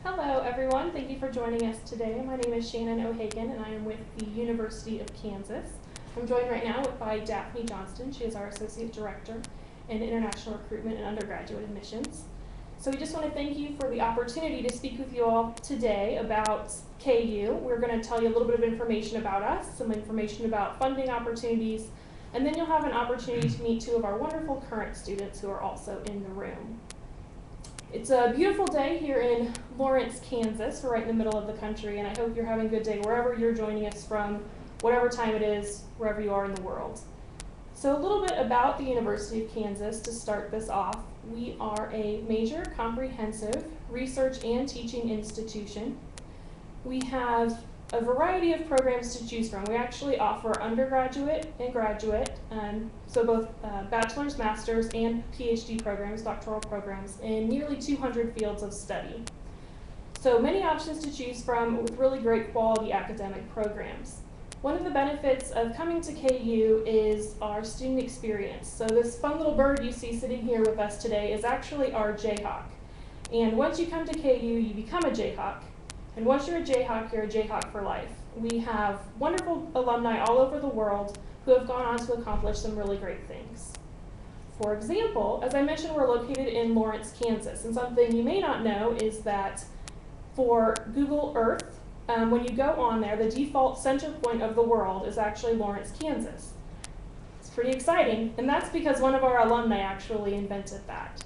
Hello everyone, thank you for joining us today. My name is Shannon O'Hagan and I am with the University of Kansas. I'm joined right now by Daphne Johnston. She is our Associate Director in International Recruitment and Undergraduate Admissions. So we just want to thank you for the opportunity to speak with you all today about KU. We're going to tell you a little bit of information about us, some information about funding opportunities, and then you'll have an opportunity to meet two of our wonderful current students who are also in the room. It's a beautiful day here in Lawrence, Kansas. We're right in the middle of the country, and I hope you're having a good day wherever you're joining us from, whatever time it is, wherever you are in the world. So a little bit about the University of Kansas to start this off. We are a major comprehensive research and teaching institution. We have a variety of programs to choose from. We actually offer undergraduate and graduate, so both bachelor's, master's, and PhD programs, doctoral programs, in nearly 200 fields of study. So many options to choose from with really great quality academic programs. One of the benefits of coming to KU is our student experience. So this fun little bird you see sitting here with us today is actually our Jayhawk. And once you come to KU, you become a Jayhawk. And once you're a Jayhawk, you're a Jayhawk for life. We have wonderful alumni all over the world who have gone on to accomplish some really great things. For example, as I mentioned, we're located in Lawrence, Kansas. And something you may not know is that for Google Earth, when you go on there, the default center point of the world is actually Lawrence, Kansas. It's pretty exciting, and that's because one of our alumni actually invented that.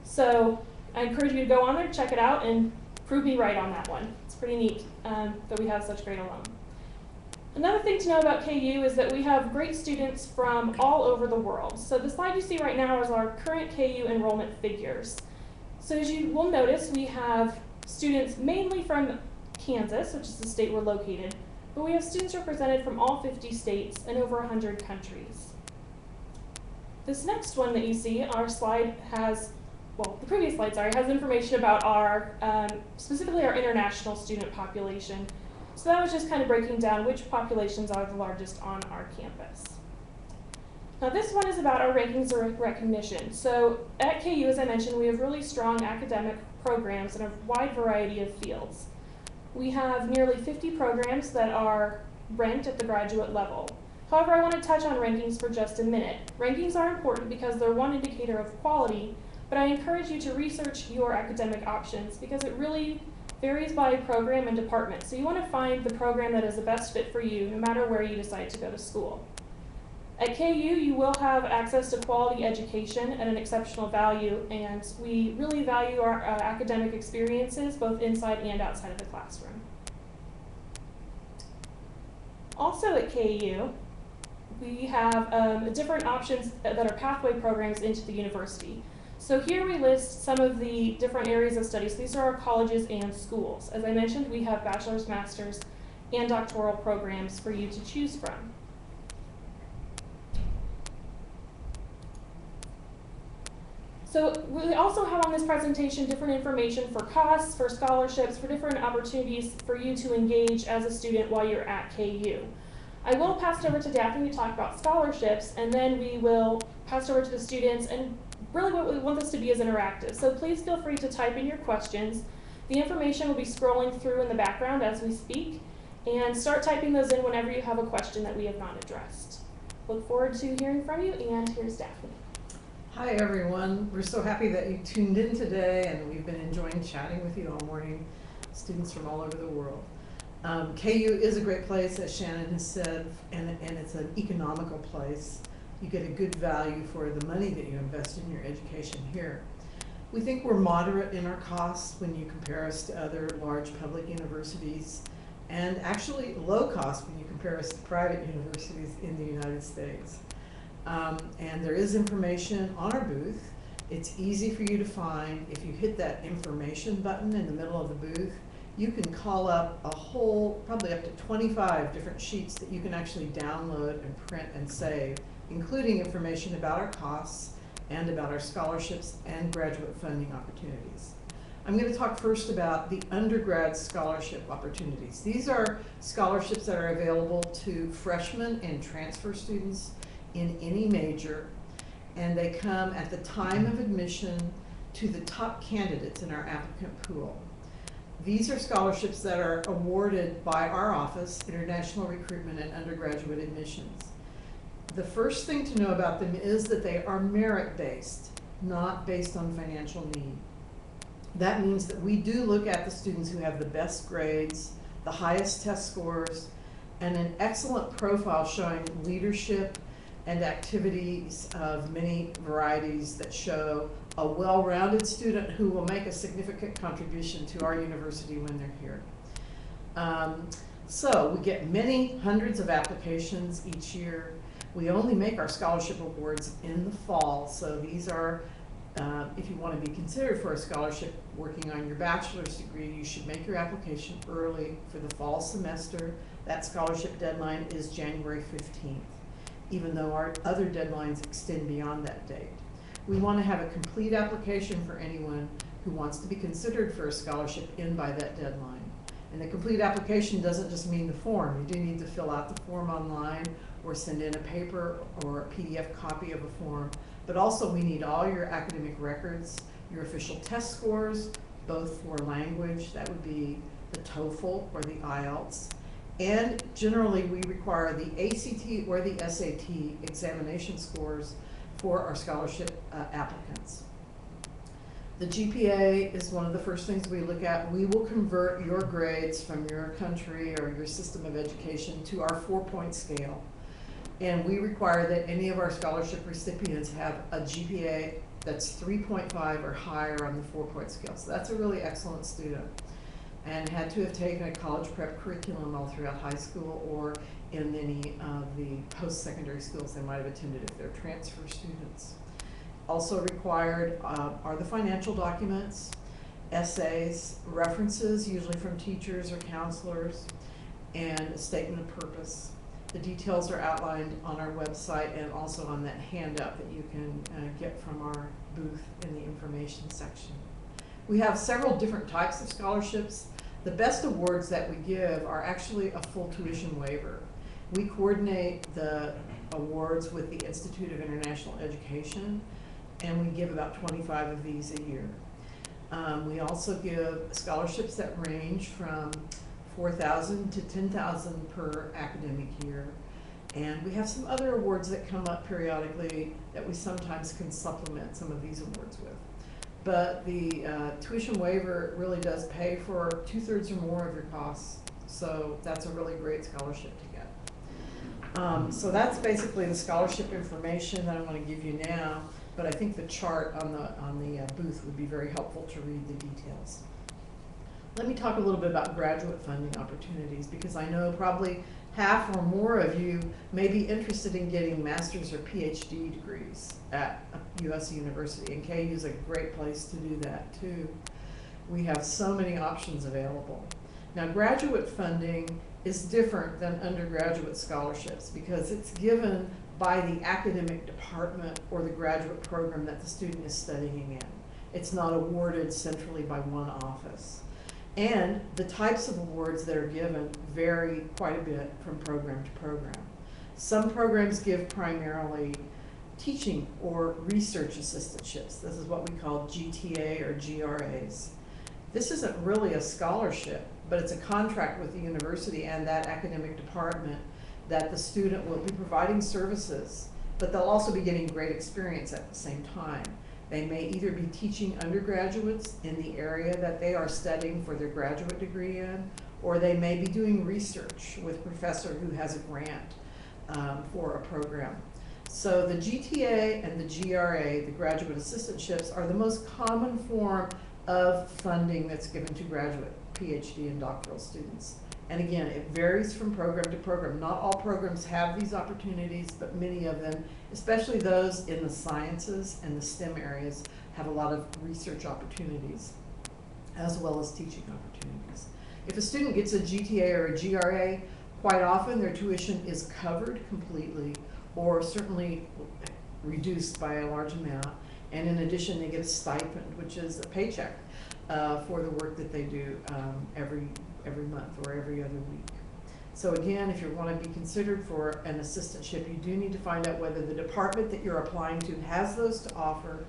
So I encourage you to go on there, check it out, and prove me right on that one. It's pretty neat that we have such great alum. Another thing to know about KU is that we have great students from all over the world. So the slide you see right now is our current KU enrollment figures. So as you will notice, we have students mainly from Kansas, which is the state we're located, but we have students represented from all 50 states and over 100 countries. This next one that you see, our slide has, well, the previous slide, sorry, has information about our, specifically our international student population. So that was just kind of breaking down which populations are the largest on our campus. Now this one is about our rankings or recognition. So at KU, as I mentioned, we have really strong academic programs in a wide variety of fields. We have nearly 50 programs that are ranked at the graduate level. However, I want to touch on rankings for just a minute. Rankings are important because they're one indicator of quality, but I encourage you to research your academic options because it really varies by program and department. So you want to find the program that is the best fit for you no matter where you decide to go to school. At KU, you will have access to quality education at an exceptional value, and we really value our academic experiences both inside and outside of the classroom. Also at KU, we have different options that are pathway programs into the university. So here we list some of the different areas of study. So these are our colleges and schools. As I mentioned, we have bachelor's, master's, and doctoral programs for you to choose from. So we also have on this presentation different information for costs, for scholarships, for different opportunities for you to engage as a student while you're at KU. I will pass it over to Daphne to talk about scholarships, and then we will pass it over to the students, and really what we want this to be is interactive. So please feel free to type in your questions. The information will be scrolling through in the background as we speak, and start typing those in whenever you have a question that we have not addressed. Look forward to hearing from you, and here's Daphne. Hi everyone, we're so happy that you tuned in today, and we've been enjoying chatting with you all morning, students from all over the world. KU is a great place, as Shannon has said, and it's an economical place. You get a good value for the money that you invest in your education here. We think we're moderate in our costs when you compare us to other large public universities, and actually low cost when you compare us to private universities in the United States. And there is information on our booth. It's easy for you to find. If you hit that information button in the middle of the booth, you can call up a whole, probably up to 25 different sheets that you can actually download and print and save, including information about our costs and about our scholarships and graduate funding opportunities. I'm going to talk first about the undergrad scholarship opportunities. These are scholarships that are available to freshmen and transfer students in any major, and they come at the time of admission to the top candidates in our applicant pool. These are scholarships that are awarded by our office, International Recruitment and Undergraduate Admissions. The first thing to know about them is that they are merit-based, not based on financial need. That means that we do look at the students who have the best grades, the highest test scores, and an excellent profile showing leadership and activities of many varieties that show a well-rounded student who will make a significant contribution to our university when they're here. So we get many hundreds of applications each year. We only make our scholarship awards in the fall, so these are, if you want to be considered for a scholarship working on your bachelor's degree, you should make your application early for the fall semester. That scholarship deadline is January 15th, even though our other deadlines extend beyond that date. We want to have a complete application for anyone who wants to be considered for a scholarship in by that deadline. And the complete application doesn't just mean the form. You do need to fill out the form online or send in a paper or a PDF copy of a form. But also we need all your academic records, your official test scores, both for language, that would be the TOEFL or the IELTS. And generally we require the ACT or the SAT examination scores for our scholarship applicants. The GPA is one of the first things we look at. We will convert your grades from your country or your system of education to our 4-point scale. And we require that any of our scholarship recipients have a GPA that's 3.5 or higher on the 4-point scale. So that's a really excellent student and had to have taken a college prep curriculum all throughout high school or in any of the post-secondary schools they might have attended if they're transfer students. Also required are the financial documents, essays, references, usually from teachers or counselors, and a statement of purpose. The details are outlined on our website and also on that handout that you can get from our booth in the information section. We have several different types of scholarships. The best awards that we give are actually a full tuition waiver. We coordinate the awards with the Institute of International Education, and we give about 25 of these a year. We also give scholarships that range from $4,000 to $10,000 per academic year. And we have some other awards that come up periodically that we sometimes can supplement some of these awards with. But the tuition waiver really does pay for 2/3 or more of your costs. So that's a really great scholarship to get. So that's basically the scholarship information that I want to give you now. But I think the chart on the booth would be very helpful to read the details. Let me talk a little bit about graduate funding opportunities, because I know probably half or more of you may be interested in getting master's or PhD degrees at a U.S. university, and KU is a great place to do that too. We have so many options available. Now, graduate funding is different than undergraduate scholarships because it's given by the academic department or the graduate program that the student is studying in. It's not awarded centrally by one office. And the types of awards that are given vary quite a bit from program to program. Some programs give primarily teaching or research assistantships. This is what we call GTA or GRAs. This isn't really a scholarship, but it's a contract with the university and that academic department that the student will be providing services, but they'll also be getting great experience at the same time. They may either be teaching undergraduates in the area that they are studying for their graduate degree in, or they may be doing research with a professor who has a grant for a program. So the GTA and the GRA, the graduate assistantships, are the most common form of funding that's given to graduate, PhD, and doctoral students. And again, it varies from program to program. Not all programs have these opportunities, but many of them, especially those in the sciences and the STEM areas, have a lot of research opportunities, as well as teaching opportunities. If a student gets a GTA or a GRA, quite often their tuition is covered completely, or certainly reduced by a large amount. And in addition, they get a stipend, which is a paycheck for the work that they do every month or every other week. So again, if you want to be considered for an assistantship, you do need to find out whether the department that you're applying to has those to offer.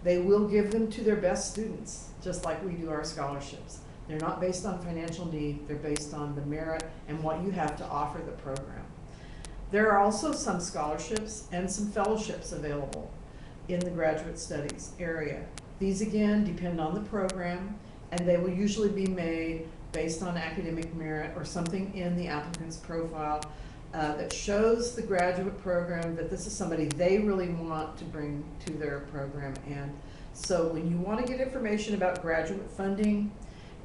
They will give them to their best students, just like we do our scholarships. They're not based on financial need, they're based on the merit and what you have to offer the program. There are also some scholarships and some fellowships available in the graduate studies area. These again depend on the program, and they will usually be made based on academic merit or something in the applicant's profile that shows the graduate program that this is somebody they really want to bring to their program. And so when you want to get information about graduate funding,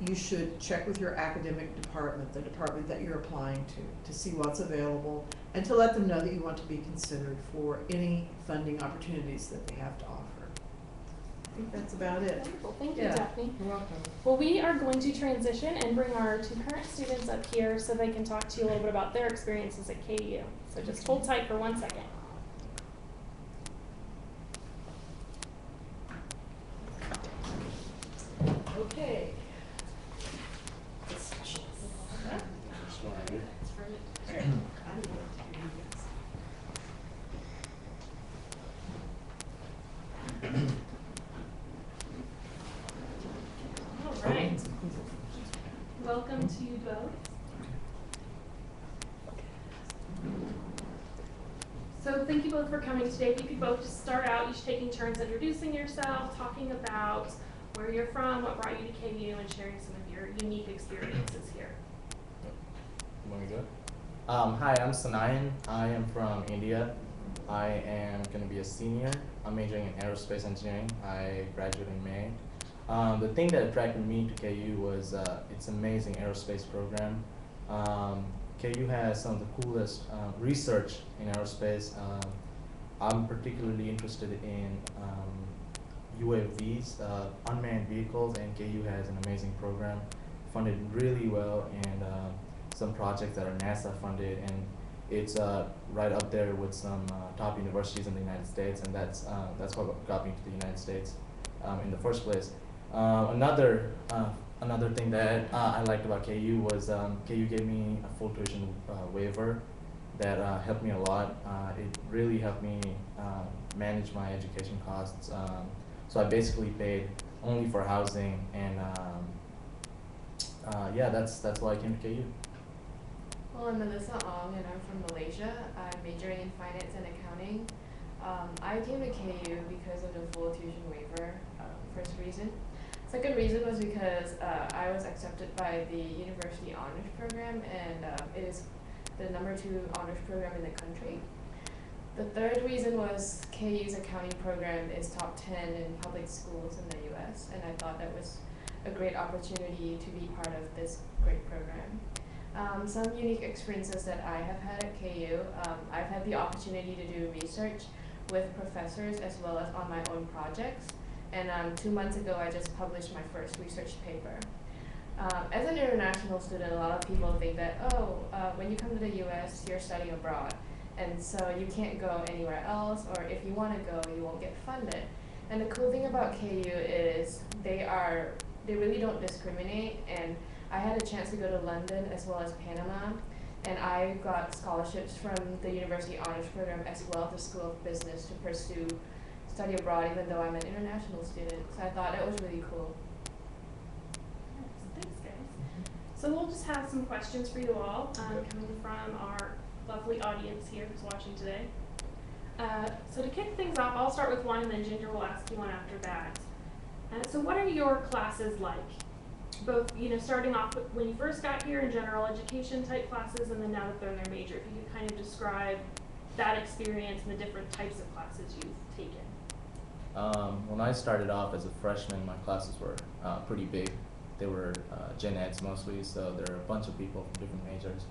you should check with your academic department, the department that you're applying to see what's available and to let them know that you want to be considered for any funding opportunities that they have to offer. I think that's about it. Wonderful. Thank you, Yeah, Daphne. you're welcome. Well, we are going to transition and bring our two current students up here so they can talk to you a little bit about their experiences at KU. So just hold tight for 1 second. Okay. All right. Welcome to you both. So thank you both for coming today. If you could both just start out, each taking turns introducing yourself, talking about where you're from, what brought you to KU, and sharing some of your unique experiences here. You want me to do it? Hi, I'm Sanayan. I am from India. I am going to be a senior. I'm majoring in aerospace engineering. I graduated in May. The thing that attracted me to KU was its amazing aerospace program. KU has some of the coolest research in aerospace. I'm particularly interested in UAVs, unmanned vehicles, and KU has an amazing program, funded really well, and some projects that are NASA funded, and it's right up there with some top universities in the United States, and that's what got me to the United States in the first place. Another thing that I liked about KU was KU gave me a full tuition waiver that helped me a lot. It really helped me manage my education costs. So I basically paid only for housing, and yeah, that's why I came to KU. Well, I'm Melissa Ong, and I'm from Malaysia. I'm majoring in finance and accounting. I came to KU because of the full tuition waiver, first reason. Second reason was because I was accepted by the University Honors Program, and it is the #2 honors program in the country. The third reason was KU's accounting program is top 10 in public schools in the US, and I thought that was a great opportunity to be part of this great program. Some unique experiences that I have had at KU, I've had the opportunity to do research with professors as well as on my own projects. And 2 months ago, I just published my first research paper. As an international student, a lot of people think that, when you come to the US, you're studying abroad. And so you can't go anywhere else, or if you want to go, you won't get funded. And the cool thing about KU is they really don't discriminate. And I had a chance to go to London as well as Panama, and I got scholarships from the University Honors Program as well as the School of Business to pursue study abroad, even though I'm an international student. So I thought it was really cool. Thanks, guys. So we'll just have some questions for you all coming from our lovely audience here who's watching today. So to kick things off, I'll start with one, and then Ginger will ask you one after that. So what are your classes like? Both, starting off with when you first got here in general education type classes, and then now that they're in their major, if you could kind of describe that experience and the different types of classes you've taken. When I started off as a freshman, my classes were pretty big. They were gen eds mostly, so there are a bunch of people from different majors,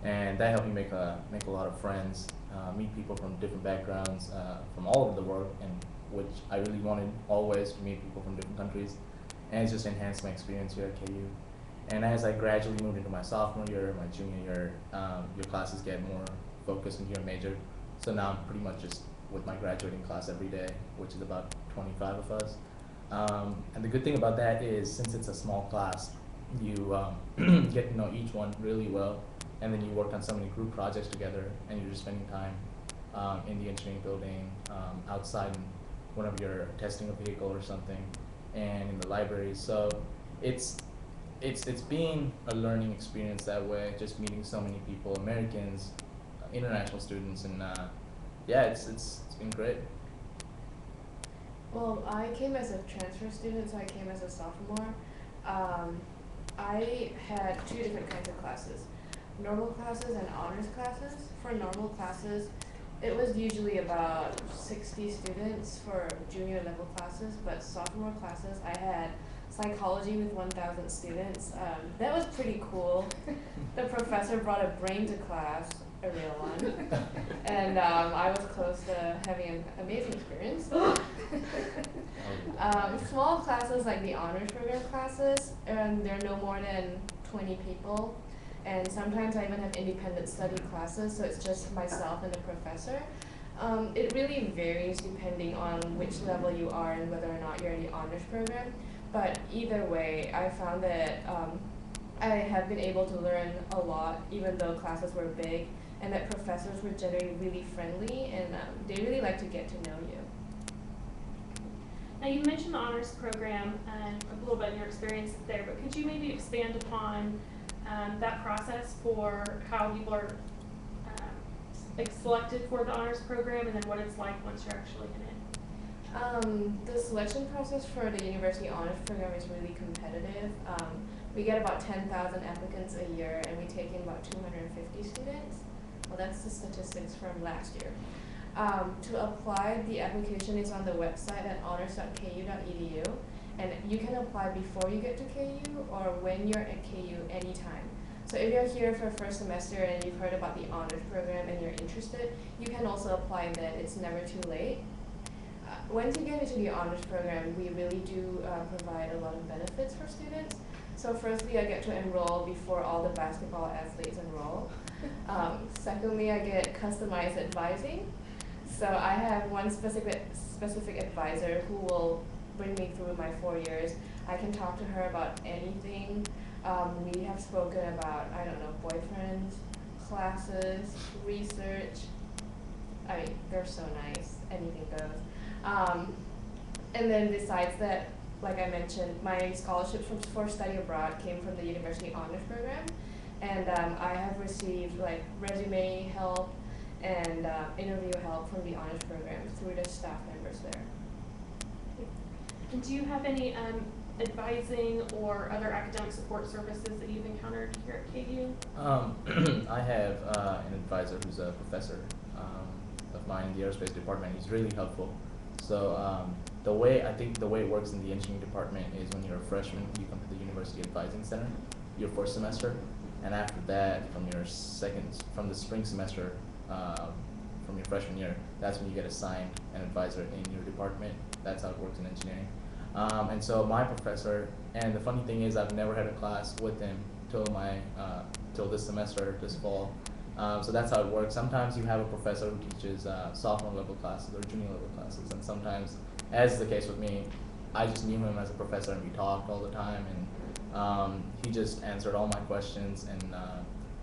and that helped me make a lot of friends, meet people from different backgrounds, from all over the world, and which I really wanted always, to meet people from different countries, and it just enhanced my experience here at KU. And as I gradually moved into my sophomore year, my junior year, your classes get more focused into your major. So now I'm pretty much just with my graduating class every day, which is about 25 of us. And the good thing about that is, since it's a small class, you get to know each one really well, and then you work on so many group projects together, and you're just spending time in the engineering building, outside whenever you're testing a vehicle or something, and in the library. So it's it's been a learning experience that way, just meeting so many people, Americans, international students, and yeah, it's been great. Well, I came as a transfer student, so I came as a sophomore. I had two different kinds of classes, normal classes and honors classes. For normal classes, it was usually about 60 students for junior level classes, but sophomore classes, I had psychology with 1,000 students. That was pretty cool. The professor brought a brain to class, a real one, and I was close to having an amazing experience. Small classes like the honors program classes, and there are no more than 20 people. And sometimes I even have independent study classes, so it's just myself and the professor. It really varies depending on which level you are and whether or not you're in the honors program. But either way, I found that I have been able to learn a lot, even though classes were big, and that professors were generally really friendly, and they really like to get to know you. Now, you mentioned the honors program and a little bit of your experience there, but could you maybe expand upon that process for how people are selected for the honors program, and then what it's like once you're actually in it? The selection process for the University Honors Program is really competitive. We get about 10,000 applicants a year, and we take in about 250 students. Well, that's the statistics from last year. To apply, the application is on the website at honors.ku.edu, and you can apply before you get to KU or when you're at KU anytime. So if you're here for first semester and you've heard about the honors program and you're interested, you can also apply then. It's never too late. Once you get into the honors program, we really do provide a lot of benefits for students. So firstly, I get to enroll before all the basketball athletes enroll. Secondly, I get customized advising. So I have one specific advisor who will bring me through my 4 years. I can talk to her about anything. We have spoken about, I don't know, boyfriends, classes, research. I mean, they're so nice, anything goes. And then besides that, like I mentioned, my scholarships for study abroad came from the University Honors Program. And I have received like resume help and interview help from the honors program through the staff members there. And do you have any advising or other academic support services that you've encountered here at KU? I have an advisor who's a professor of mine in the aerospace department. He's really helpful. So the way it works in the engineering department is when you're a freshman, you come to the University Advising Center your first semester, and after that, from the spring semester, from your freshman year, that's when you get assigned an advisor in your department. That's how it works in engineering. And so my professor, and the funny thing is I've never had a class with him till this semester, this fall. So that's how it works. Sometimes you have a professor who teaches sophomore level classes or junior level classes, and sometimes, as is the case with me, I just knew him as a professor and we talked all the time, and he just answered all my questions, and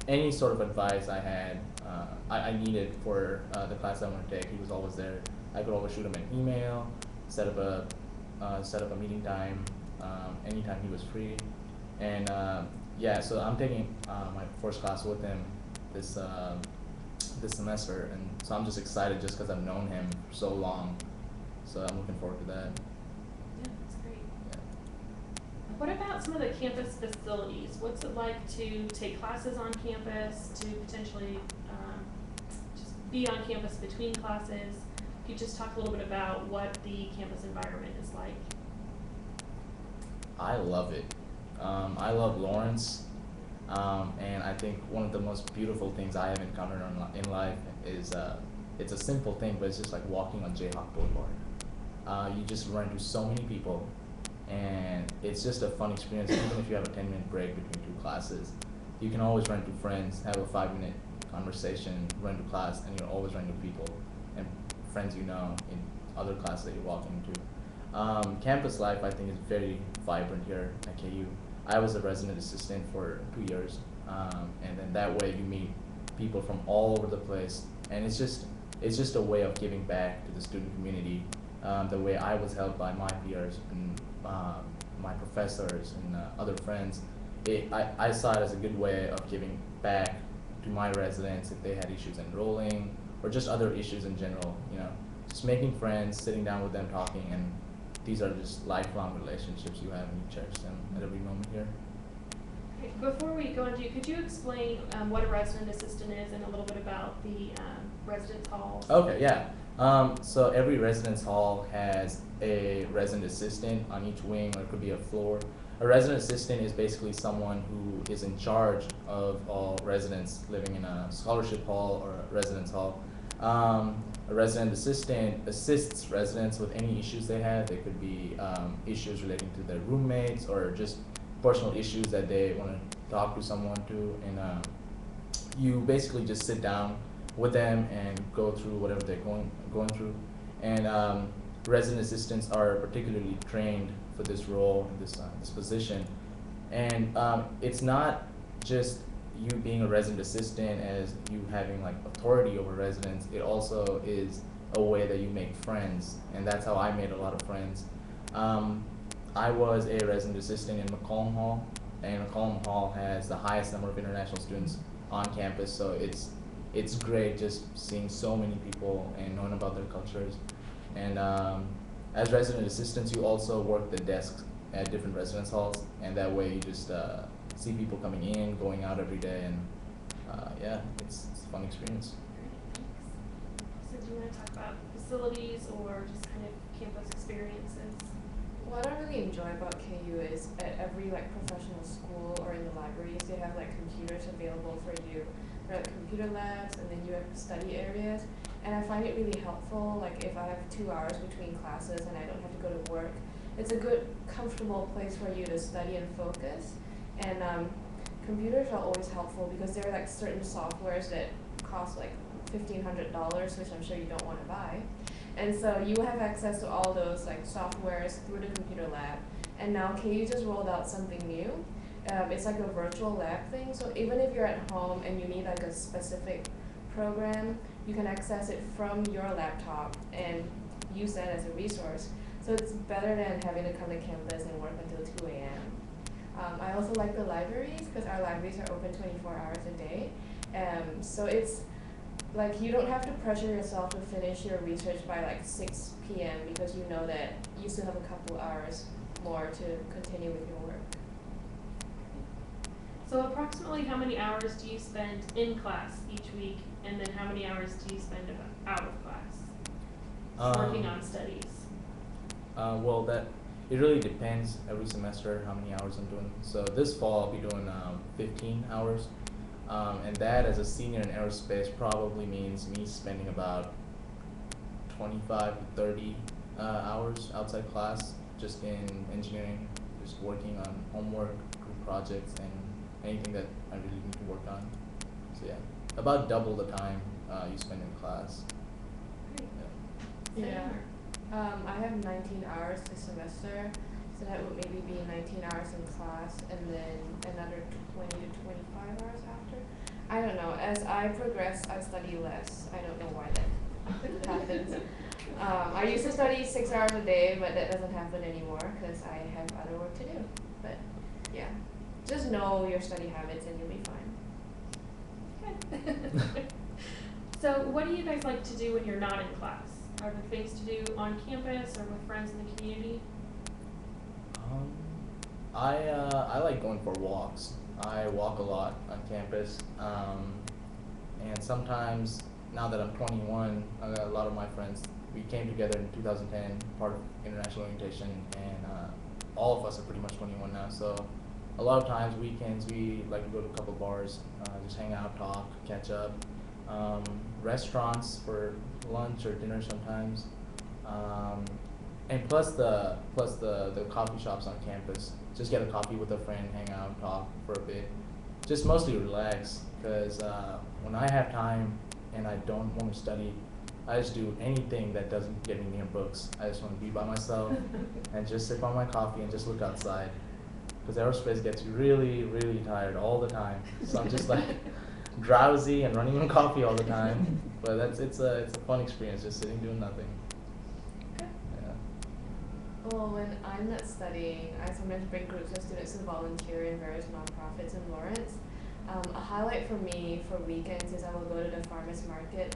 any sort of advice I had, I needed for the class I want to take, he was always there. I could always shoot him an email, set up a meeting time, anytime he was free, and yeah. So I'm taking my first class with him this semester, and so I'm just excited just because I've known him for so long. So I'm looking forward to that. Yeah, that's great. Yeah. What about some of the campus facilities? What's it like to take classes on campus, to potentially just be on campus between classes? Could you just talk a little bit about what the campus environment is like? I love it. I love Lawrence, and I think one of the most beautiful things I have encountered in life is it's a simple thing, but it's just like walking on Jayhawk Boulevard. You just run into so many people, and it's just a fun experience. Even if you have a 10-minute break between two classes, you can always run into friends, have a 5-minute conversation, run to class, and you'll always run into people and friends you know in other classes that you're walking into. Campus life, I think, is very vibrant here at KU. I was a resident assistant for 2 years, and then that way you meet people from all over the place, and it's just a way of giving back to the student community, the way I was helped by my peers and my professors and other friends. I saw it as a good way of giving back to my residents if they had issues enrolling or just other issues in general, just making friends, sitting down with them, talking, and these are just lifelong relationships you have and you cherish them at every moment here. Okay, before we go on, could you explain what a resident assistant is and a little bit about the residence halls? Okay, yeah. So every residence hall has a resident assistant on each wing, or it could be a floor. A resident assistant is basically someone who is in charge of all residents living in a scholarship hall or a residence hall. A resident assistant assists residents with any issues they have. They could be issues relating to their roommates or just personal issues that they want to talk to someone to, and you basically just sit down with them and go through whatever they're going through. And resident assistants are particularly trained for this role, this position. And it's not just you being a resident assistant as you having like authority over residents. It also is a way that you make friends, and that's how I made a lot of friends. I was a resident assistant in McCollum Hall, and McCollum Hall has the highest number of international students on campus, so it's great just seeing so many people and knowing about their cultures. And as resident assistants, you also work the desks at different residence halls, and that way you just see people coming in, going out every day, and yeah, it's a fun experience. Great, thanks. So do you want to talk about facilities or just kind of campus experiences? What I really enjoy about KU is at every professional school or in the libraries, they have computers available for you. There are computer labs, and then you have study areas. And I find it really helpful, if I have 2 hours between classes and I don't have to go to work. It's a good, comfortable place for you to study and focus. And computers are always helpful because there are certain softwares that cost $1,500, which I'm sure you don't want to buy. And so you have access to all those softwares through the computer lab. And now KU just rolled out something new. It's like a virtual lab thing. So even if you're at home and you need a specific program, you can access it from your laptop and use that as a resource. So it's better than having to come to campus and work until 2 a.m. I also like the libraries because our libraries are open 24 hours a day. So it's you don't have to pressure yourself to finish your research by 6 p.m. because you know that you still have a couple hours more to continue with your work. So approximately how many hours do you spend in class each week, and then how many hours do you spend out of class working on studies? Well, it really depends every semester how many hours I'm doing. So this fall I'll be doing 15 hours. And that, as a senior in aerospace, probably means me spending about 25 to 30 hours outside class, just in engineering, just working on homework, group projects, and anything that I really need to work on. So yeah, about double the time you spend in class. Great. Yeah. I have 19 hours this semester, so that would maybe be 19 hours in class and then another 20 to 25 hours after. I don't know. As I progress, I study less. I don't know why that happens. I used to study 6 hours a day, but that doesn't happen anymore because I have other work to do. But yeah, just know your study habits and you'll be fine. Okay. So what do you guys like to do when you're not in class? Are there things to do on campus or with friends in the community? I like going for walks. I walk a lot on campus, and sometimes, now that I'm 21, a lot of my friends, we came together in 2010, part of international orientation, and all of us are pretty much 21 now, so a lot of times, weekends, we like to go to a couple bars, just hang out, talk, catch up, restaurants for lunch or dinner sometimes, and plus the coffee shops on campus. Just get a coffee with a friend, hang out, talk for a bit. Just mostly relax, because when I have time and I don't want to study, I just do anything that doesn't get me near books. I just want to be by myself and just sip on my coffee and just look outside. Because aerospace gets you really, really tired all the time. So I'm just drowsy and running on coffee all the time. But it's a fun experience, just sitting doing nothing. Okay. Yeah. Well, when I'm not studying, I sometimes bring groups of students to volunteer in various nonprofits in Lawrence. A highlight for me for weekends is I will go to the farmers market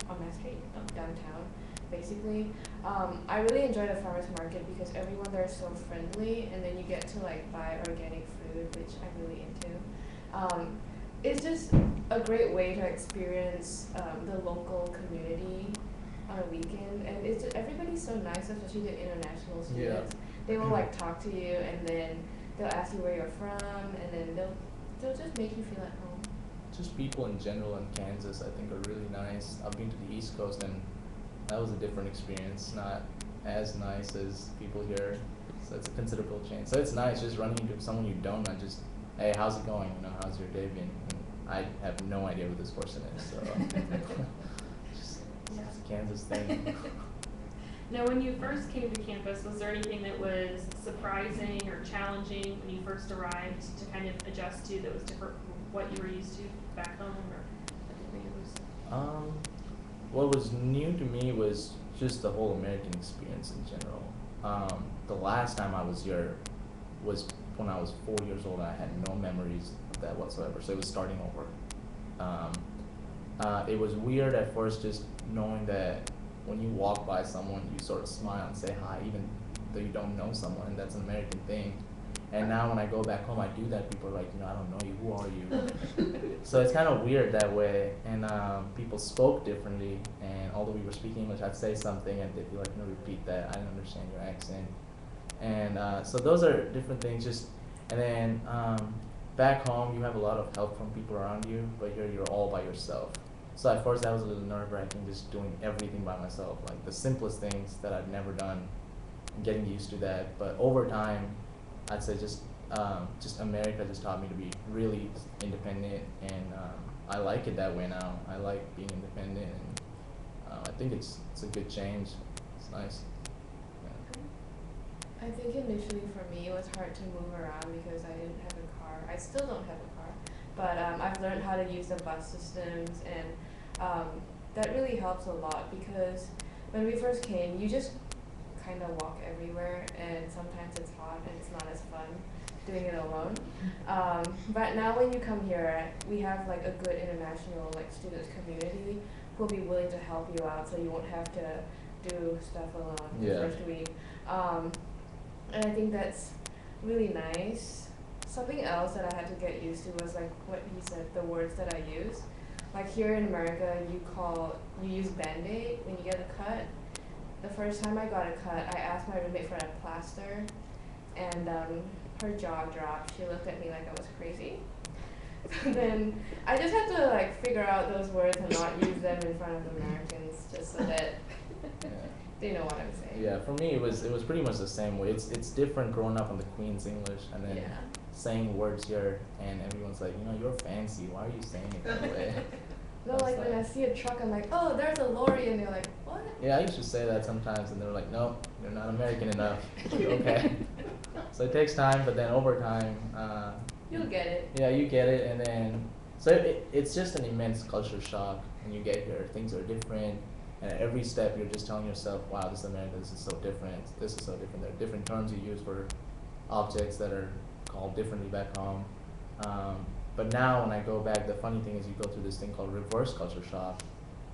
on Mass Street, downtown, basically. I really enjoy the farmers market because everyone there is so friendly, and then you get to like buy organic food, which I'm really into. It's just a great way to experience the local community on a weekend, and everybody's so nice, especially the international students. They will like talk to you, and then they'll ask you where you're from, and then they'll just make you feel at home. Just people in general in Kansas, I think, are really nice. I've been to the East Coast, and that was a different experience. Not as nice as people here, so it's a considerable change. So it's nice just running into someone you don't know, just, hey, how's it going? You know, how's your day been? And I have no idea who this person is, so just Yeah. it's a Kansas thing. Now, when you first came to campus, was there anything that was surprising or challenging when you first arrived to kind of adjust to that was different from what you were used to back home, or anything it was? What was new to me was just the whole American experience in general. The last time I was here was when I was 4 years old. I had no memories of that whatsoever, so it was starting over. It was weird at first, just knowing that when you walk by someone, you sort of smile and say hi, even though you don't know someone, and that's an American thing. And now when I go back home, I do that. People are like, you know, I don't know you. Who are you? So it's kind of weird that way. And people spoke differently. And although we were speaking English, I'd say something, and they'd be like, no, repeat that. I didn't understand your accent. And so those are different things. And then back home, you have a lot of help from people around you, but here you're all by yourself. So at first that was a little nerve-wracking, just doing everything by myself, like the simplest things that I'd never done, and getting used to that. But over time, I'd say just America just taught me to be really independent, and I like it that way now. I like being independent, and I think it's a good change. It's nice. Yeah. I think initially for me it was hard to move around because I didn't have a car. I still don't have a car, but I've learned how to use the bus systems, and that really helps a lot because when we first came, you just kind of walk everywhere, and sometimes it's hot and it's not as fun doing it alone. But now when you come here, we have like a good international like students community who will be willing to help you out, so you won't have to do stuff alone the first week. And I think that's really nice. Something else that I had to get used to was like what he said, the words that I use. Like here in America, you use Band-Aid when you get a cut. The first time I got a cut, I asked my roommate for a plaster, and her jaw dropped. She looked at me like I was crazy. So then I just had to like figure out those words and not use them in front of Americans, just so that they know what I'm saying. Yeah, for me it was pretty much the same way. It's different growing up on the Queen's English and then saying words here, and everyone's like, you know, you're fancy. Why are you saying it that way? No, like when I see a truck, I'm like, oh, there's a lorry, and they're like, what? Yeah, I used to say that sometimes, and they're like, no, you're not American enough. Like, okay. So it takes time, but then over time, you'll get it. Yeah, you get it, and then so it's just an immense culture shock when you get here. Things are different, and at every step you're just telling yourself, wow, this is America. This is so different. This is so different. There are different terms you use for objects that are called differently back home. But now when I go back, the funny thing is you go through this thing called reverse culture shock.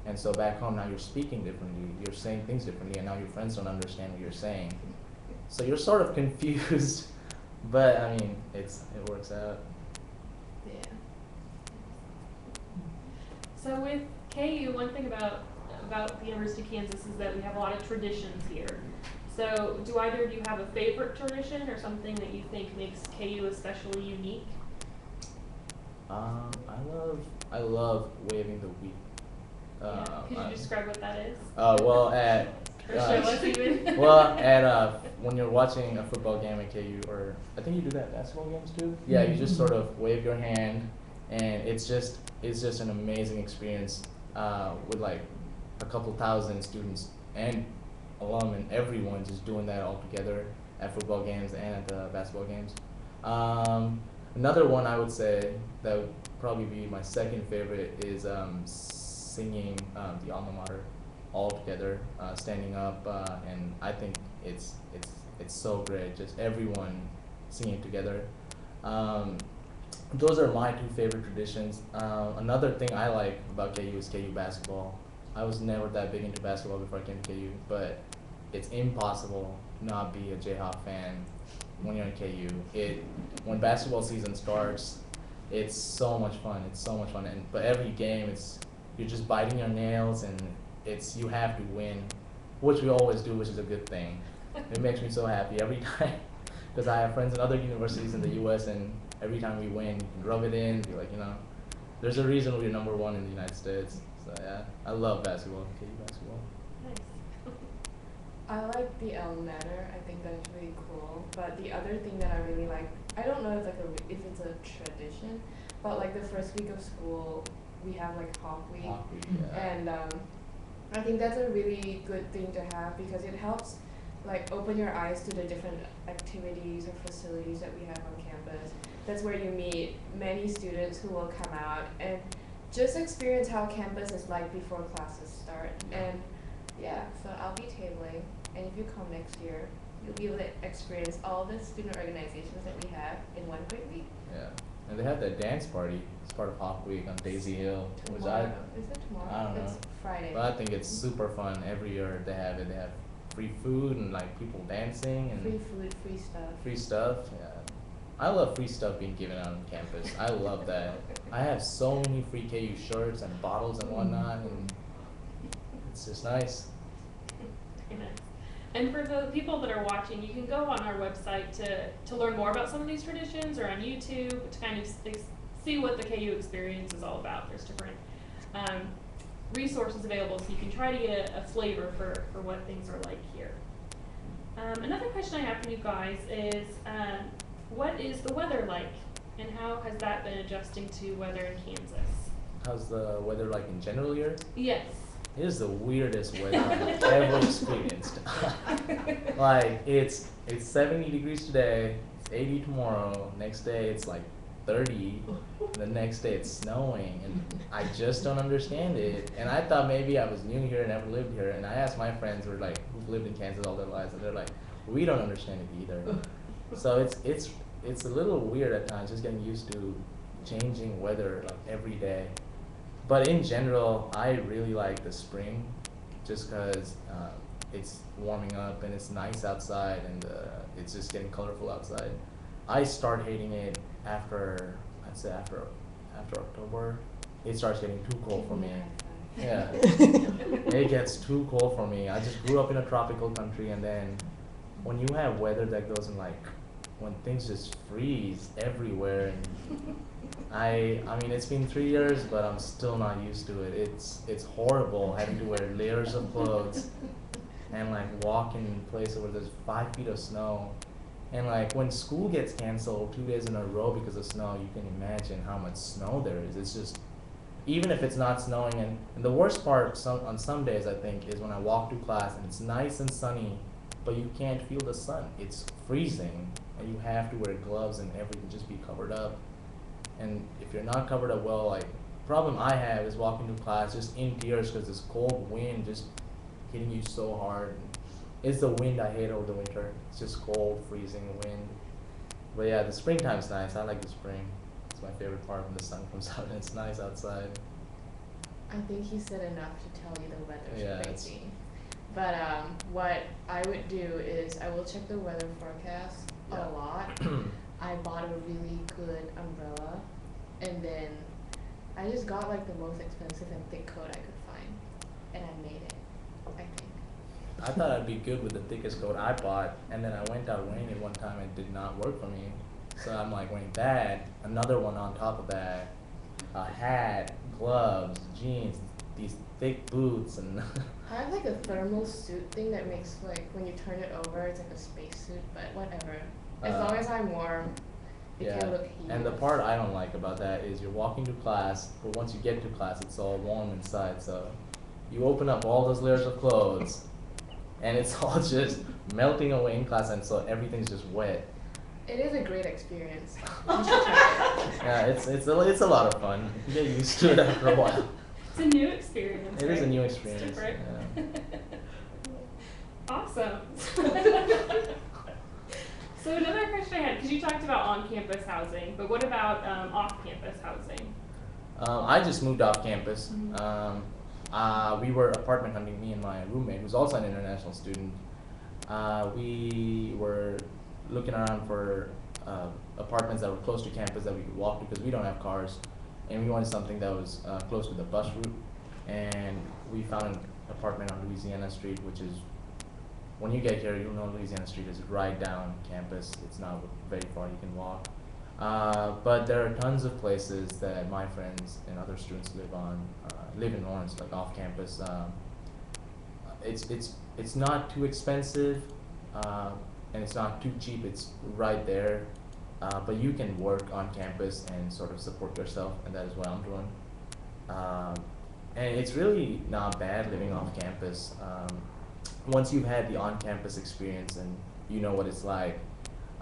And so back home now you're speaking differently, you're saying things differently, and now your friends don't understand what you're saying. So you're sort of confused, but I mean, it works out. Yeah. So with KU, one thing about the University of Kansas is that we have a lot of traditions here. So do either of you have a favorite tradition or something that you think makes KU especially unique? I love waving the wheat. Could you describe what that is? Well, at Or show us even? well, at when you're watching a football game at KU, or I think you do that at basketball games too. Yeah, you just sort of wave your hand, and it's just an amazing experience with like a couple thousand students and alum and everyone just doing that all together at football games and at the basketball games. Another one I would say that would probably be my second favorite is singing the alma mater all together, standing up, and I think it's so great. Just everyone singing together. Those are my two favorite traditions. Another thing I like about KU is KU basketball. I was never that big into basketball before I came to KU, but it's impossible not be a Jayhawk fan when you're in KU. When basketball season starts, it's so much fun. It's so much fun, but every game, you're just biting your nails, and you have to win, which we always do, which is a good thing. It makes me so happy every time, because I have friends in other universities in the U.S. and every time we win, you can rub it in, be like, there's a reason we're number one in the United States. So yeah, I love basketball, KU basketball. Nice. I like the alma mater. I think that's really cool. But the other thing that I really like, I don't know if it's a tradition, but like the first week of school, we have like Hawk Week. Hawk Week, yeah. And I think that's a really good thing to have because it helps like open your eyes to the different activities or facilities that we have on campus. That's where you meet many students who will come out and just experience how campus is like before classes start. And yeah, so I'll be tabling, and if you come next year, you'll be able to experience all the student organizations that we have in one quick week. Yeah, and they have that dance party. It's part of Hawk Week on Daisy Hill, Tomorrow. which Is it tomorrow? I don't know. It's Friday. But I think it's super fun. Every year they have it. They have free food and like people dancing and Free food, free stuff. free stuff. Yeah, I love free stuff being given out on campus. I love that. I have so many free KU shirts and bottles and whatnot, and it's just nice. Very nice. And for the people that are watching, you can go on our website to learn more about some of these traditions, or on YouTube to kind of see what the KU experience is all about. There's different resources available, so you can try to get a flavor for what things are like here. Another question I have for you guys is, what is the weather like, and how has that been adjusting to weather in Kansas? How's the weather like in general here? Yes. It is the weirdest weather I've ever experienced. Like it's 70 degrees today, it's 80 tomorrow, next day it's like 30, the next day it's snowing, and I just don't understand it. And I thought maybe I was new here and never lived here, and I asked my friends who've lived in Kansas all their lives, and they're like, we don't understand it either. So it's a little weird at times, just getting used to changing weather like every day. But in general, I really like the spring, just because it's warming up and it's nice outside, and it's just getting colorful outside. I start hating it after October. It starts getting too cold for me. Yeah, it gets too cold for me. I just grew up in a tropical country, and then when you have weather that goes in like, when things just freeze everywhere, and I mean it's been 3 years, but I'm still not used to it. It's horrible having to wear layers of clothes and like walk in places where there's 5 feet of snow. And like when school gets canceled 2 days in a row because of snow, you can imagine how much snow there is. It's just, even if it's not snowing, and the worst part on some days I think is when I walk to class and it's nice and sunny, but you can't feel the sun. It's freezing, and you have to wear gloves and everything, just be covered up. And if you're not covered up well, like, the problem I have is walking to class just in tears because this cold wind just hitting you so hard. It's the wind I hate over the winter. It's just cold, freezing wind. But yeah, the springtime's nice. I like the spring. It's my favorite part when the sun comes out and it's nice outside. I think he said enough to tell you the weather's Yeah, crazy. But what I would do is I will check the weather forecast Yeah. a lot. I bought a really good umbrella, and then I just got like the most expensive and thick coat I could find, and I made it, I think. I thought I'd be good with the thickest coat I bought, and then I went out wearing it one time and it did not work for me. So I'm like wearing that, another one on top of that, a hat, gloves, jeans, these thick boots, and I have like a thermal suit thing that makes like when you turn it over, it's like a spacesuit, but whatever. As long as I'm warm, it yeah. can look heated. And the part I don't like about that is you're walking to class, but once you get to class, it's all warm inside. So you open up all those layers of clothes, and it's all just melting away in class, and so everything's just wet. It is a great experience. You should try it. Yeah, it's a lot of fun. You get used to it after a while. It's a new experience. It is a right? new It's experience. different. Yeah. Awesome. Awesome. So another question I had, because you talked about on-campus housing, but what about off-campus housing? I just moved off campus. Mhm. We were apartment hunting, me and my roommate, who's also an international student. We were looking around for apartments that were close to campus that we could walk to because we don't have cars, and we wanted something that was close to the bus route. And we found an apartment on Louisiana Street, which is, when you get here, you'll know Louisiana Street is right down campus. It's not very far, you can walk. But there are tons of places that my friends and other students live in Lawrence, like off campus. It's not too expensive, and it's not too cheap. It's right there, but you can work on campus and sort of support yourself, and that is what I'm doing. And it's really not bad living off campus. Once you've had the on-campus experience and you know what it's like,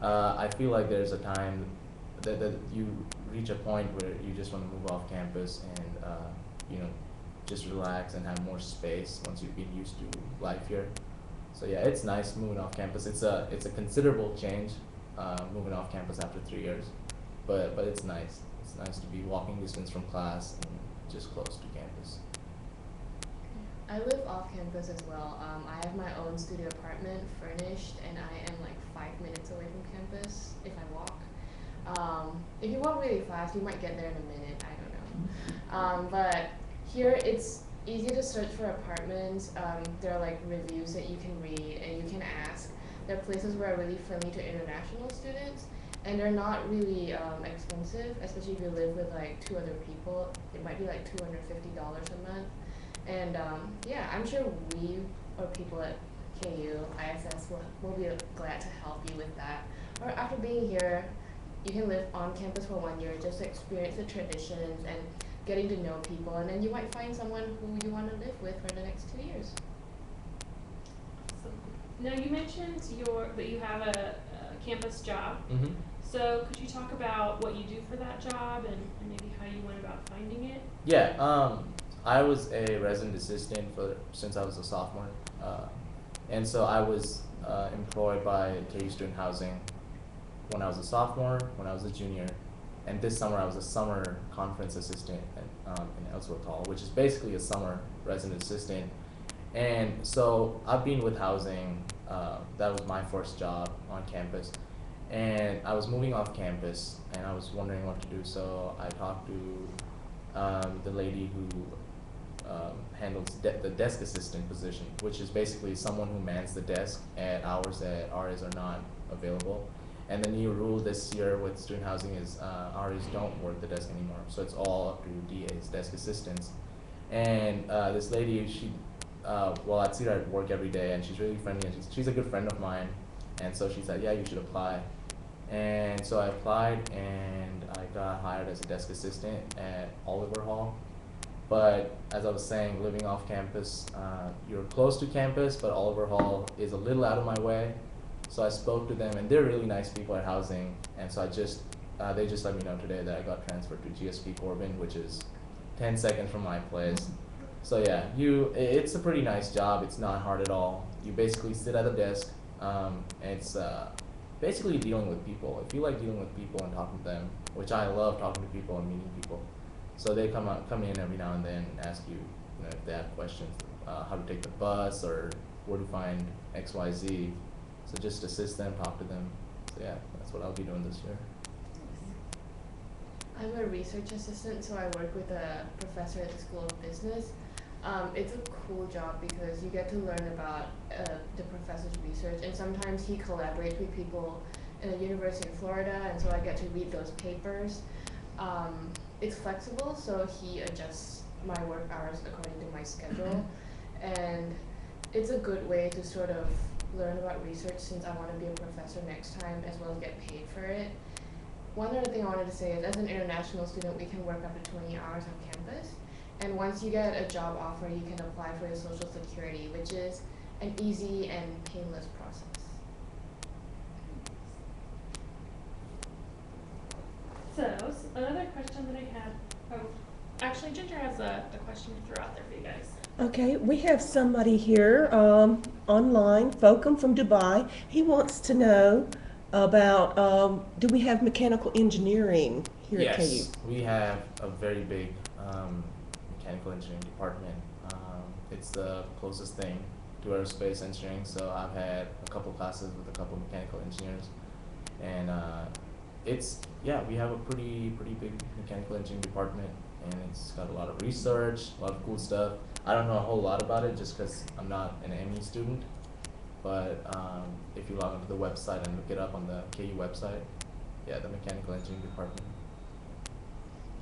I feel like there's a time that you reach a point where you just want to move off campus and just relax and have more space once you've been used to life here. So yeah, it's nice moving off campus. It's a considerable change, moving off campus after 3 years, but it's nice. It's nice to be walking distance from class and just close to campus. I live off campus as well. I have my own studio apartment furnished, and I am like 5 minutes away from campus if I walk. If you walk really fast, you might get there in a minute. I don't know. But here it's easy to search for apartments. There are like reviews that you can read and you can ask. There are places where are really friendly to international students, and they're not really expensive, especially if you live with like 2 other people. It might be like $250 a month. And yeah, I'm sure we or people at KU, ISS will be glad to help you with that. Or after being here, you can live on campus for 1 year, just to experience the traditions and getting to know people, and then you might find someone who you want to live with for the next 2 years. Now you mentioned that you have a campus job. Mm-hmm. So could you talk about what you do for that job and maybe how you went about finding it? Yeah, I was a resident assistant since I was a sophomore, and so I was employed by KU Student Housing when I was a sophomore, when I was a junior, and this summer I was a summer conference assistant in Ellsworth Hall, which is basically a summer resident assistant. And so I've been with housing. That was my first job on campus, and I was moving off campus, and I was wondering what to do. So I talked to the lady who handles the desk assistant position, which is basically someone who mans the desk at hours that RAs are not available. And the new rule this year with student housing is RAs don't work the desk anymore, so it's all up to DAs, desk assistants. And this lady, I'd see her at work every day, and she's really friendly, and she's a good friend of mine. And so she said, yeah, you should apply. And so I applied, and I got hired as a desk assistant at Oliver Hall. But as I was saying, living off campus, you're close to campus, but Oliver Hall is a little out of my way. So I spoke to them, and they're really nice people at housing. And so they just let me know today that I got transferred to GSP Corbin, which is 10 seconds from my place. So yeah, it's a pretty nice job. It's not hard at all. You basically sit at a desk. It's basically dealing with people. If you like dealing with people and talking to them, which I love talking to people and meeting people. So they come in every now and then and ask you, if they have questions, how to take the bus or where to find XYZ. So just assist them, talk to them. So yeah, that's what I'll be doing this year. I'm a research assistant, so I work with a professor at the School of Business. It's a cool job because you get to learn about the professor's research, and sometimes he collaborates with people in the University of Florida, and so I get to read those papers. It's flexible, so he adjusts my work hours according to my schedule, and it's a good way to sort of learn about research since I want to be a professor next time as well as get paid for it. One other thing I wanted to say is, as an international student, we can work up to 20 hours on campus, and once you get a job offer, you can apply for your Social Security, which is an easy and painless process. So another question that I had, actually Ginger has a question to throw out there for you guys. Okay, we have somebody here online, Fokum from Dubai. He wants to know about do we have mechanical engineering here at KU? Yes, we have a very big mechanical engineering department. It's the closest thing to aerospace engineering, so I've had a couple classes with a couple mechanical engineers, and we have a pretty big mechanical engineering department, and it's got a lot of research, a lot of cool stuff. I don't know a whole lot about it just because I'm not an ME student, but if you log onto the website and look it up on the KU website, yeah, the mechanical engineering department.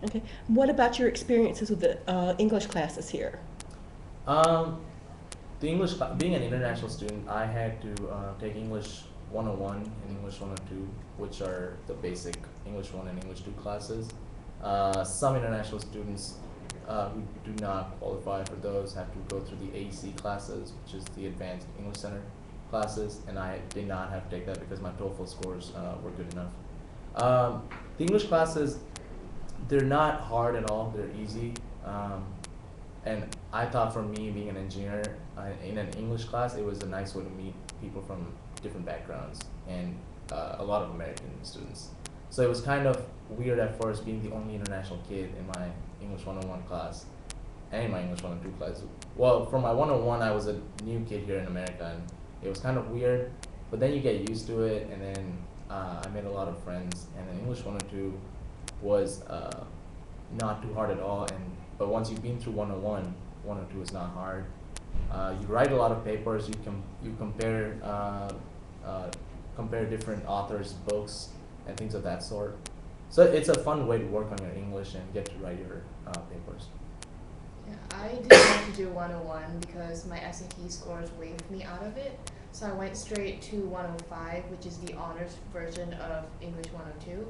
Okay, what about your experiences with the English classes here? The English, being an international student, I had to take English 101 and English 102, which are the basic English 1 and English 2 classes. Some international students who do not qualify for those have to go through the AEC classes, which is the Advanced English Center classes, and I did not have to take that because my TOEFL scores were good enough. The English classes, they're not hard at all, they're easy. And I thought for me, being an engineer, in an English class, it was a nice way to meet people from different backgrounds and a lot of American students. So it was kind of weird at first being the only international kid in my English 101 class and in my English 102 class. Well, for my 101, I was a new kid here in America, and it was kind of weird, but then you get used to it, and then I made a lot of friends, and then English 102 was not too hard at all, but once you've been through 101, 102 is not hard. You write a lot of papers, you compare different authors' books and things of that sort. So it's a fun way to work on your English and get to write your papers. Yeah, I didn't want to do 101 because my SAT scores waved me out of it. So I went straight to 105, which is the honors version of English 102.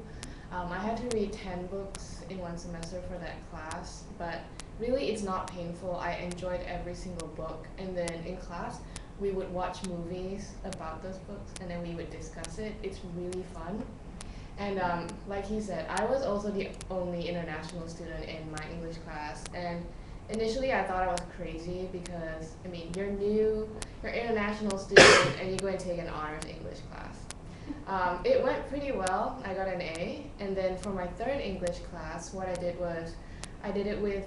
I had to read 10 books in one semester for that class, but really it's not painful. I enjoyed every single book, and then in class we would watch movies about those books and then we would discuss it. It's really fun. And like he said, I was also the only international student in my English class, and initially I thought I was crazy because, I mean, you're new, you're an international student, and you're going to take an honors English class. It went pretty well. I got an A, and then for my third English class, what I did was I did it with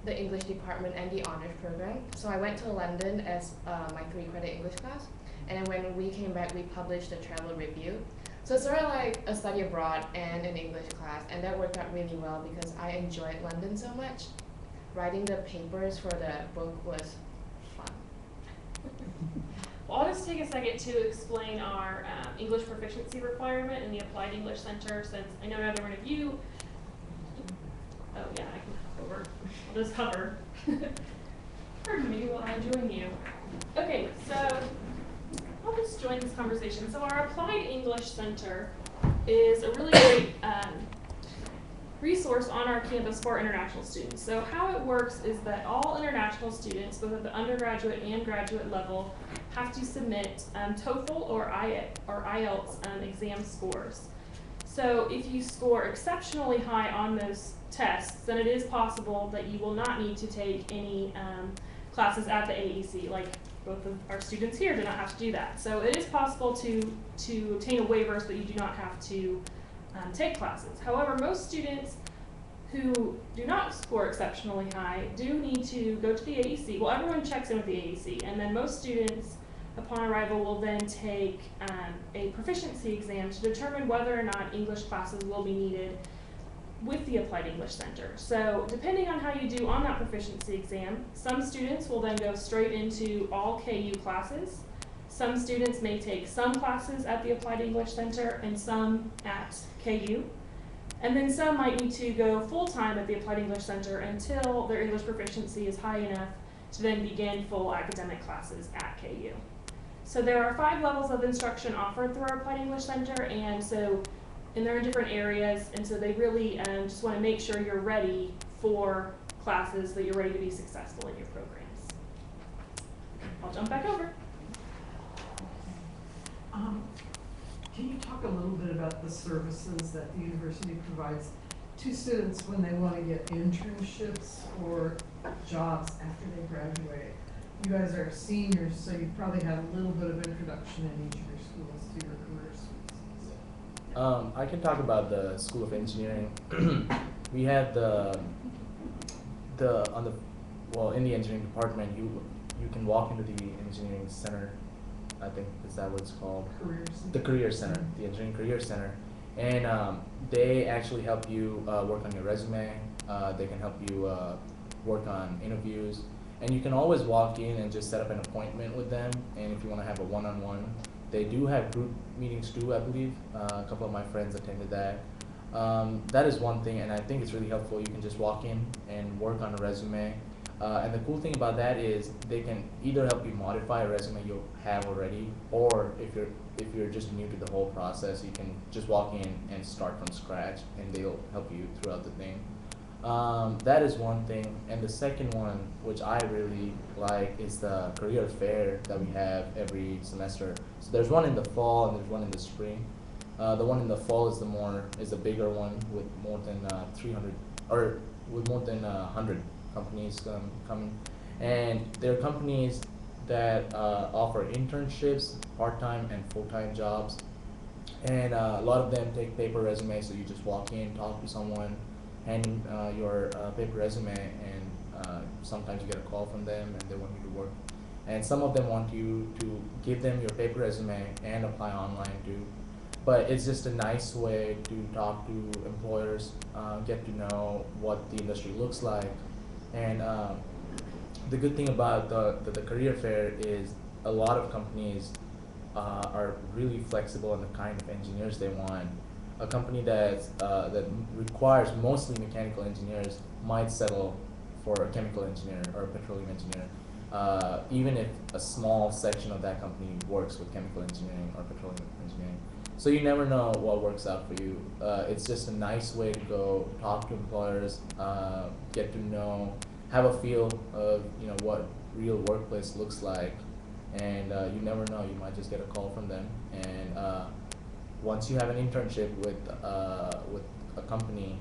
the English department and the honors program. So I went to London as my 3-credit English class, and then when we came back, we published a travel review. So it's sort of like a study abroad and an English class, and that worked out really well because I enjoyed London so much. Writing the papers for the book was fun. Well, I'll just take a second to explain our English proficiency requirement in the Applied English Center, since I know neither one of you. Oh yeah, I can hover. I'll just hover. Pardon me while I join you. Okay, so I'll just join this conversation. So our Applied English Center is a really great resource on our campus for international students. So how it works is that all international students, both at the undergraduate and graduate level, have to submit TOEFL or IELTS exam scores. So if you score exceptionally high on those tests, then it is possible that you will not need to take any classes at the AEC. Like both of our students here do not have to do that. So it is possible to obtain a waiver so that you do not have to take classes. However, most students who do not score exceptionally high do need to go to the AEC. Well, everyone checks in with the AEC, and then most students upon arrival will then take a proficiency exam to determine whether or not English classes will be needed with the Applied English Center. So depending on how you do on that proficiency exam, some students will then go straight into all KU classes. Some students may take some classes at the Applied English Center and some at KU. And then some might need to go full-time at the Applied English Center until their English proficiency is high enough to then begin full academic classes at KU. So there are 5 levels of instruction offered through our Applied English Center, and they're in different areas, and so they really just want to make sure you're ready for classes, that you're ready to be successful in your programs. I'll jump back over. Can you talk a little bit about the services that the university provides to students when they want to get internships or jobs after they graduate. You guys are seniors, so you probably had a little bit of introduction in each of your schools to your career suites. I can talk about the School of Engineering. We had in the engineering department, you can walk into the engineering center. I think is that what it's called? Career center. The Career Center, the Engineering Career Center, and they actually help you work on your resume. They can help you work on interviews, and you can always walk in and just set up an appointment with them. And if you want to have a one-on-one, they do have group meetings too, I believe. A couple of my friends attended that. That is one thing, and I think it's really helpful. You can just walk in and work on a resume. And the cool thing about that is they can either help you modify a resume you have already, or if you're just new to the whole process, you can just walk in and start from scratch, and they'll help you throughout the thing. That is one thing, and the second one, which I really like, is the career fair that we have every semester. So there's one in the fall and there's one in the spring. The one in the fall is a bigger one with more than 300 or with more than 100 companies coming, and they're companies that offer internships, part-time and full-time jobs, and a lot of them take paper resumes. So you just walk in, talk to someone, hand in your paper resume, and sometimes you get a call from them and they want you to work. And some of them want you to give them your paper resume and apply online too. But it's just a nice way to talk to employers, get to know what the industry looks like. And the good thing about the career fair is a lot of companies are really flexible in the kind of engineers they want. A company that requires mostly mechanical engineers might settle for a chemical engineer or a petroleum engineer, even if a small section of that company works with chemical engineering or petroleum engineering. So you never know what works out for you. It's just a nice way to go talk to employers, get to know, have a feel of what real workplace looks like, and you never know, you might just get a call from them. And once you have an internship with a company,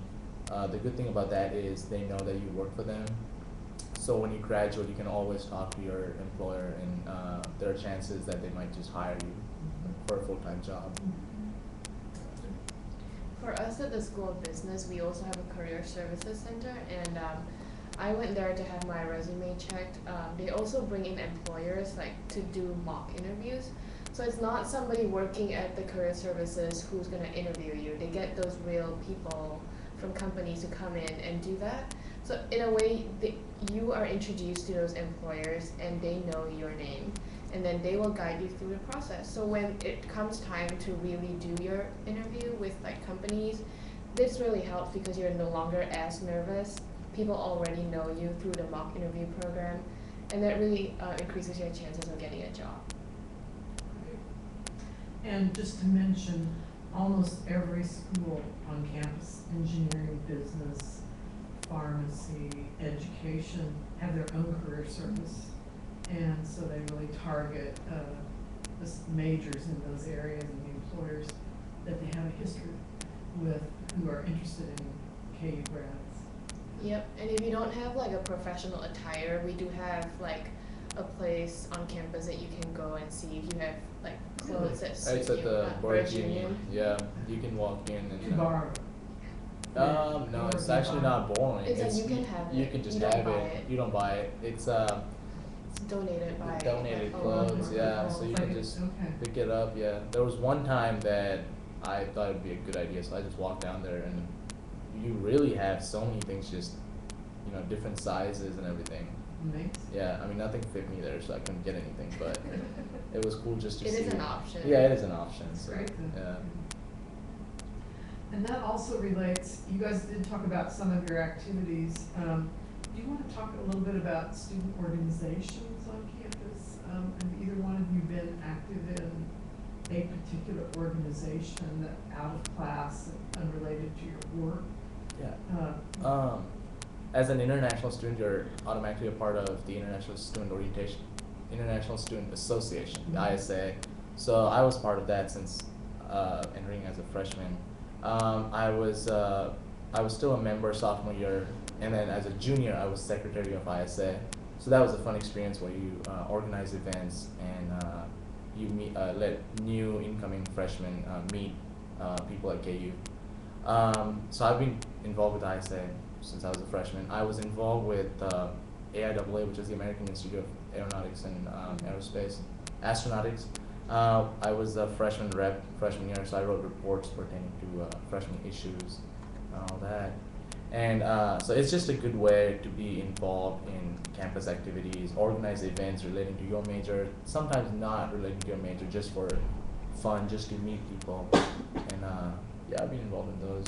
the good thing about that is they know that you work for them. So when you graduate, you can always talk to your employer, and there are chances that they might just hire you for a full-time job. For us at the School of Business, we also have a career services center, and I went there to have my resume checked. They also bring in employers to do mock interviews. So it's not somebody working at the career services who's going to interview you. They get those real people from companies to come in and do that. So in a way, you are introduced to those employers and they know your name, and then they will guide you through the process. So when it comes time to really do your interview with companies, this really helps because you're no longer as nervous. People already know you through the mock interview program, and that really increases your chances of getting a job. And just to mention, almost every school on campus, engineering, business, pharmacy, education, have their own career service. And so they really target the majors in those areas and the employers that they have a history with who are interested in KU grads. Yep, and if you don't have a professional attire, we do have a place on campus that you can go and see if you have clothes that suit It's at you. the Birch Birch Union. Yeah, you can walk in and. To borrow. No, it's actually not borrowing. It's you can have it. You can just You don't have buy it. it. You don't buy it. It's Donated by donated a clothes. local Yeah, people. so you can just Okay. pick it up. Yeah, there was one time that I thought it'd be a good idea, so I just walked down there, and you really have so many things, just different sizes and everything. Amazing. Yeah, I mean nothing fit me there, so I couldn't get anything, but it was cool just to see. It is an option. Yeah, it is an option. That's So, great. yeah. And that also relates, you guys did talk about some of your activities. Do you want to talk a little bit about student organizations on campus? Have either one of you been active in a particular organization that out of class and unrelated to your work? Yeah. As an international student, you're automatically a part of the International Student Association, the ISA. So I was part of that since entering as a freshman. I was I was still a member sophomore year, and then as a junior, I was secretary of ISA. So that was a fun experience where you organize events and you meet, let new incoming freshmen meet people at KU. So I've been involved with ISA since I was a freshman. I was involved with AIAA, which is the American Institute of Aeronautics and Aerospace, Astronautics. I was a freshman rep freshman year, so I wrote reports pertaining to freshman issues and all that. And so it's just a good way to be involved in campus activities, organize events relating to your major, sometimes not relating to your major, just for fun, just to meet people. And yeah, I've been involved in those.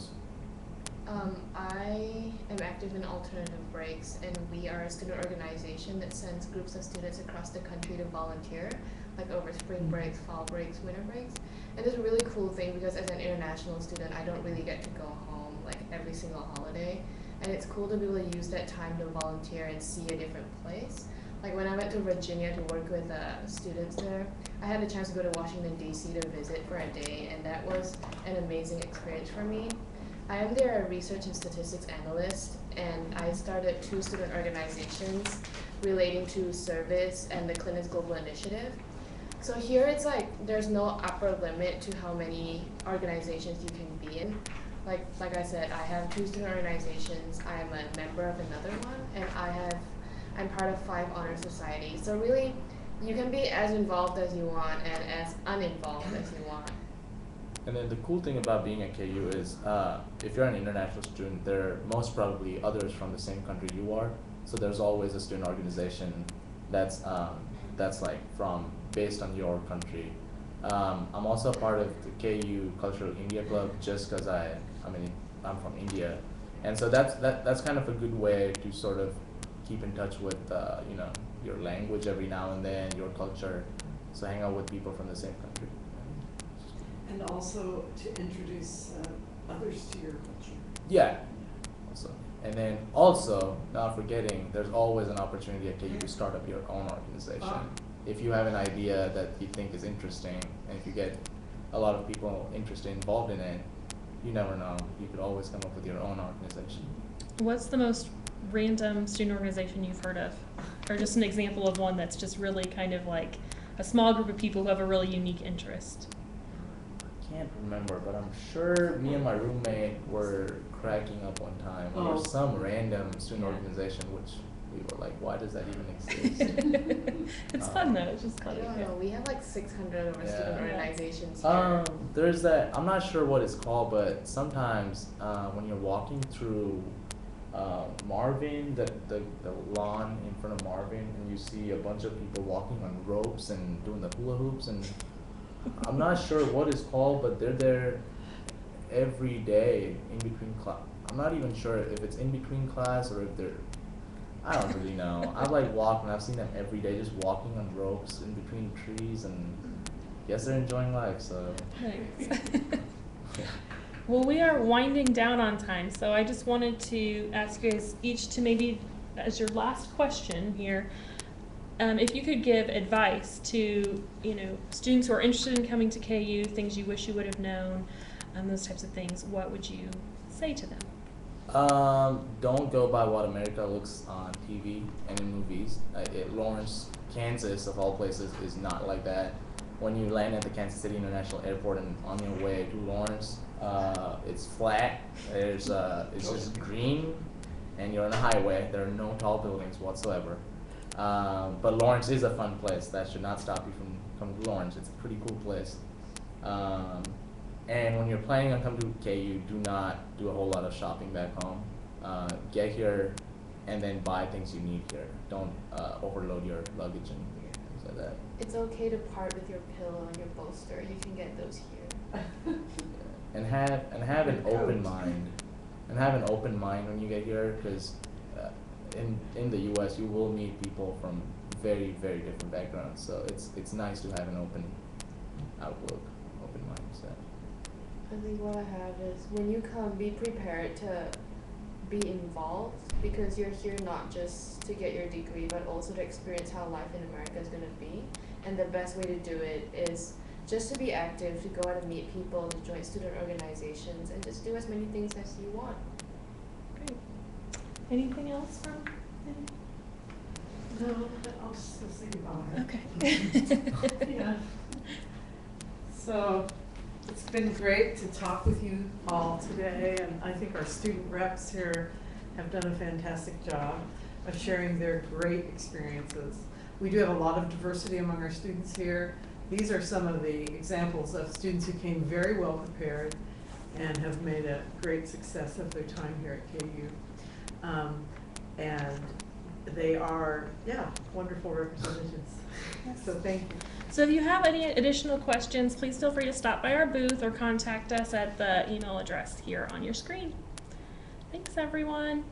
I am active in alternative breaks, and we are a student organization that sends groups of students across the country to volunteer, like over spring breaks, fall breaks, winter breaks. And it's a really cool thing because as an international student, I don't really get to go home like every single holiday. And it's cool to be able to use that time to volunteer and see a different place. Like when I went to Virginia to work with students there, I had the chance to go to Washington, D.C. to visit for a day, and that was an amazing experience for me. I am their research and statistics analyst, and I started 2 student organizations relating to service and the Clinics Global Initiative. So here it's like there's no upper limit to how many organizations you can be in. Like I said, I have 2 student organizations, I am a member of another one, and I'm part of 5 honor societies. So really, you can be as involved as you want and as uninvolved as you want. And then the cool thing about being at KU is if you're an international student, there are most probably others from the same country you are. So there's always a student organization that's like based on your country. I'm also a part of the KU Cultural India Club just because I'm from India, and so that's kind of a good way to sort of keep in touch with you know, your language every now and then, your culture. So hang out with people from the same country. And also to introduce others to your culture. Yeah. Also. And then also, not forgetting, there's always an opportunity at KU to start up your own organization. If you have an idea that you think is interesting, and if you get a lot of people interested, involved in it, you never know. You could always come up with your own organization. What's the most random student organization you've heard of? Or just an example of one that's just really kind of like a small group of people who have a really unique interest? Can't remember, but I'm sure me and my roommate were cracking up one time over some random student organization, which we were like, why does that even exist? It's fun though, it's just I funny. don't know, we have like 600 of our student Yeah. organizations here. There's that, I'm not sure what it's called, but sometimes when you're walking through Marvin, the lawn in front of Marvin, and you see a bunch of people walking on ropes and doing the hula hoops, and I'm not sure what it's called, but they're there every day in between class. I'm not even sure if it's in between class or if they're, I don't really know. I've like walked and I've seen them every day just walking on ropes in between trees, and guess they're enjoying life, so. Thanks. Well, we are winding down on time, so I just wanted to ask you guys each to maybe, as your last question here, if you could give advice to, you know, students who are interested in coming to KU, things you wish you would have known, those types of things, what would you say to them? Don't go by what America looks on TV and in movies. Lawrence, Kansas, of all places, is not like that. When you land at the Kansas City International Airport and on your way to Lawrence, it's flat. It's just green, and you're on a highway. There are no tall buildings whatsoever. But Lawrence is a fun place. That should not stop you from coming to Lawrence. It's a pretty cool place. And when you're planning on coming to KU, do not do a whole lot of shopping back home. Get here and then buy things you need here. Don't overload your luggage and things like that. It's okay to part with your pillow and your bolster. You can get those here. And have an open mind. And have an open mind when you get here, because in the U.S. you will meet people from very, very different backgrounds. So it's nice to have an open outlook, open mindset. I think what I have is when you come, be prepared to be involved, because you're here not just to get your degree, but also to experience how life in America is going to be. And the best way to do it is just to be active, to go out and meet people, to join student organizations, and just do as many things as you want. Anything else from any? No, I'll just go say goodbye. Okay. Yeah. So, it's been great to talk with you all today, and I think our student reps here have done a fantastic job of sharing their great experiences. We do have a lot of diversity among our students here. These are some of the examples of students who came very well prepared and have made a great success of their time here at KU. And they are, yeah, wonderful representatives. Yes. So thank you. So if you have any additional questions, please feel free to stop by our booth or contact us at the email address here on your screen. Thanks, everyone.